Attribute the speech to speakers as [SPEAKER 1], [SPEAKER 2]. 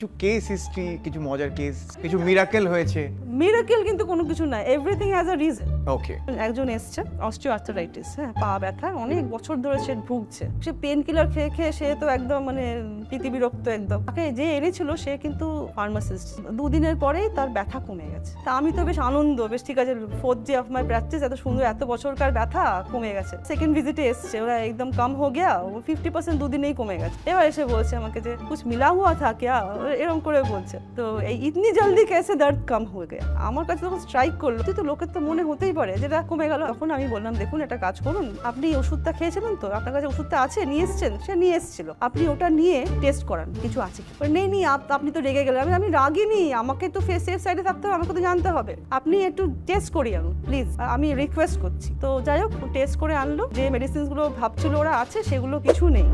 [SPEAKER 1] কিছু case history, কিছু মজার কেস, কিছু মিরাকেল হয়েছে?
[SPEAKER 2] মিরাকেল কিন্তু কোনো কিছু না, এভরিথিং হ্যাজ আ রিজন।
[SPEAKER 1] ওকে।
[SPEAKER 2] একজন এসছে অস্টিওআর্থ্রাইটিস, হ্যাঁ, পা ব্যথা, অনেক বছর ধরে সে ভুগছে। সে পেন কিলার খেয়ে খেয়ে সে তো একদম মানে পৃথিবীরক্ত একদম। তাকে যে এনেছিল সে কিন্তু ফার্মাসিস্ট। দুদিনের পরেই তার ব্যথা কমে গেছে। তা আমি তো বেশ আনন্দ, বেশ ঠিক আছে, 4th day of my practice, এত সুন্দর, এত বছরকার ব্যথা কমে গেছে। সেকেন্ড ভিজিটে এসছে, ওরা একদম কম হো গিয়া, 50% দুদিনেই কমে গেছে। এবার এসে বলছে আমাকে যে কুছ মিলা হুয়া থা ক্যা, এরকম করে বলছে। তো এই ইতনি জলদি কেসে দর্দ কম হয়ে গেছে। আমার কাছে তখন স্ট্রাইক করলো, তুই তো লোকের তো মনে হতেই পারে যেটা কমে গেল। তখন আমি বললাম, দেখুন একটা কাজ করুন, আপনি ওষুধটা খেয়েছিলেন তো, আপনার কাছে ওষুধটা আছে, নিয়ে এসছেন? সে নিয়ে এসেছিল, আপনি ওটা নিয়ে টেস্ট করান কিছু আছে কি। নেই নি, আপনি তো রেগে গেলেন। আমি রাগিনি, আমাকে তো সেফ সাইডে থাকতে হবে, আমাকে তো জানতে হবে, আপনি একটু টেস্ট করিয়ে আনুন প্লিজ, আমি রিকোয়েস্ট করছি। তো যাই হোক, টেস্ট করে আনলো। যে মেডিসিনসগুলো ভাবছিল ওরা আছে, সেগুলো কিছু নেই।